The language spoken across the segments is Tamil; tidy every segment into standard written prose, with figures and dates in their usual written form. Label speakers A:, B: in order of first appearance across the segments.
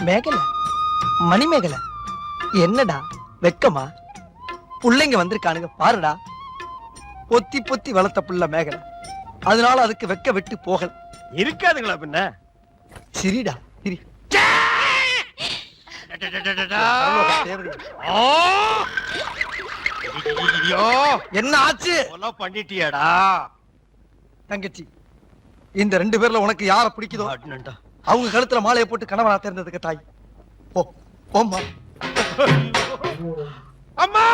A: மேகல மணிமேகல என்னடா வெக்கமா? புள்ளைங்க வந்திருக்கானுங்க பாருடா. பொத்தி பொத்தி வளர்த்த புள்ள மேகல, அதனால அதுக்கு வெக்க விட்டு போகல.
B: இருக்காதுங்களா பின்ன?
A: சிரிடா சிரி. என்ன ஆச்சு?
B: கொலை பண்ணிட்டியாடா
A: தங்கச்சி, இந்த 2 பேர்ல உனக்கு யார பிடிக்குதோ அவங்க கழுத்துல மாலையை போட்டு கணவனா தேர்ந்ததுக்கு தாய். போ போம்மா.
B: அம்மா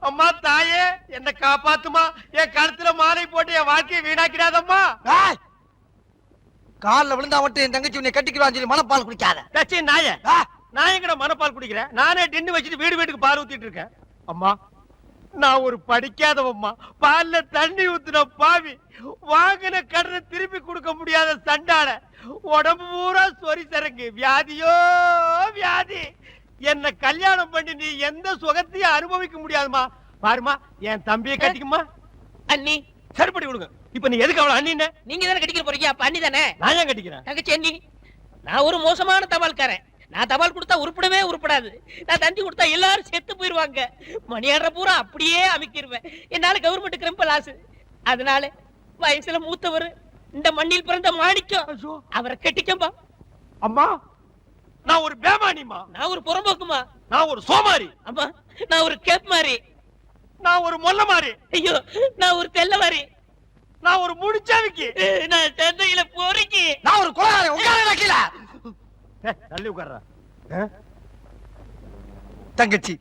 B: அம்மா தாயே, என்ன காப்பாத்துமா. என் கழுத்துல மாலை போட்டு என் வாழ்க்கையை வீணாக்கிறாதம்மா.
A: காலில் விழுந்தா மட்டும் என் தங்கச்சி உன்னை கட்டிக்கிறான்னு சொல்லி மனப்பால் குடிக்காத.
B: தச்சே நாய, நான் எங்கட மனப்பால் குடிக்கிறேன்? நானே டின்னு வச்சுட்டு வீடு வீட்டுக்கு பால் ஊத்திட்டு இருக்கேன். அம்மா, நான் ஒரு படிக்காதவம்மா. பால்ல தண்ணி ஊத்துன பாவி, வாங்கின கடனை திருப்பி கொடுக்க முடியாத சண்டால, உடம்பு பூரா சொறி சரங்கு, வியாதியோ வியாதி. என்ன கல்யாணம் பண்ணி நீ எந்த சுகத்தையும் அனுபவிக்க முடியாதுமா. பாருமா, என் தம்பியை கட்டிக்குமா.
C: அண்ணி
B: சரிப்படி கொடுங்க. இப்ப நீ எதுக்கு அவளை அண்ணி?
C: நீங்க தானே கட்டிக்க போறீங்க, அப்ப அண்ணி தானே.
B: நான் ஏன் கட்டிக்கிறேன்?
C: தங்கச்சி அண்ணி, நான் ஒரு மோசமான தபால்காரன். நான் தபால் கொடுத்தா உருப்படவே உருப்படாது. நான் தந்தி கொடுத்தா எல்லாரும் செத்து போயிருவாங்க. மணியாடுற பூரா அப்படியே அமைக்கிருவேன். என்னால கவர்மெண்ட்டுக்கு ரொம்ப லாஸ். அதனால வயசுல மூத்தவர், இந்த மண்ணில் பிறந்த மாணிக்கம், அவரை கட்டிக்கம்பா.
B: அம்மா, நான் ஒரு பேமானிமா.
C: நான் ஒரு புறம்போக்குமா.
B: நான் ஒரு சோமாரி.
C: அம்மா, நான் ஒரு கேப் மாறி.
B: நான் ஒரு மொல்ல மாறி.
C: ஐயோ, நான் ஒரு தெல்ல மாறி.
B: நான் ஒரு முடிச்சாவிக்கு.
C: நான் சென்னையில போறீங்க.
A: நான் ஒரு கொலைகாரன். உட்கார கீழ
B: தள்ளி உட்கார்றா.
A: தங்கச்சி,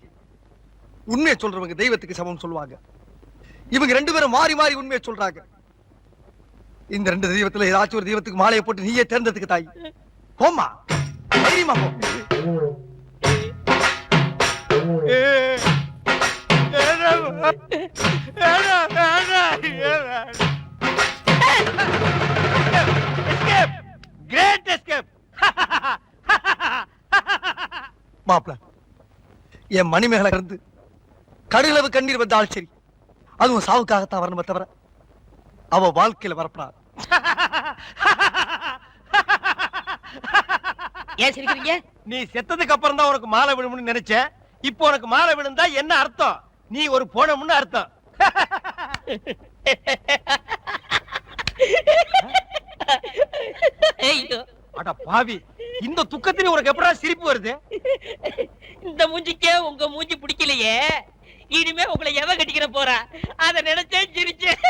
A: உண்மையை சொல்றவங்க தெய்வத்துக்கு சமம் சொல்லுவாங்க. இவங்க 2 பேரும் மாறி மாறி உண்மையை சொல்றாங்க. இந்த 2 தெய்வத்துல ஏதாச்சும் ஒரு தெய்வத்துக்கு மாலையை போட்டு நீயே தேர்ந்ததுக்கு தாய். போமா, தைரியமா போ.
B: Great escape.
A: மாப்ள, என் மணிமேகலை இருந்து கடுகளவு கண்ணீர் வந்தாலும் சரி, அதுவும் சாவுக்காகத்தான் வரணுமே தவிர அவ வாழ்க்கையில வரப்படாது.
C: ஏன் சிரிக்கிறீங்க?
B: நீ செத்ததுக்கு அப்புறம் தான் உனக்கு மாலை விழும்னு நினைச்சேன். இப்போ உனக்கு மாலை விழுந்தா என்ன அர்த்தம்? நீ ஒரு போனம்னு அர்த்தம்.
C: ஐயோ,
B: அட பாவி, இந்த துக்கத்திலே உனக்கு எப்படா சிரிப்பு வருது?
C: இந்த மூஞ்சிக்கே உங்க மூஞ்சி பிடிக்கலையே, இனிமே உங்களை எவ கட்டிக்கிற போறா? அத நினைச்சே சிரிச்சேன்.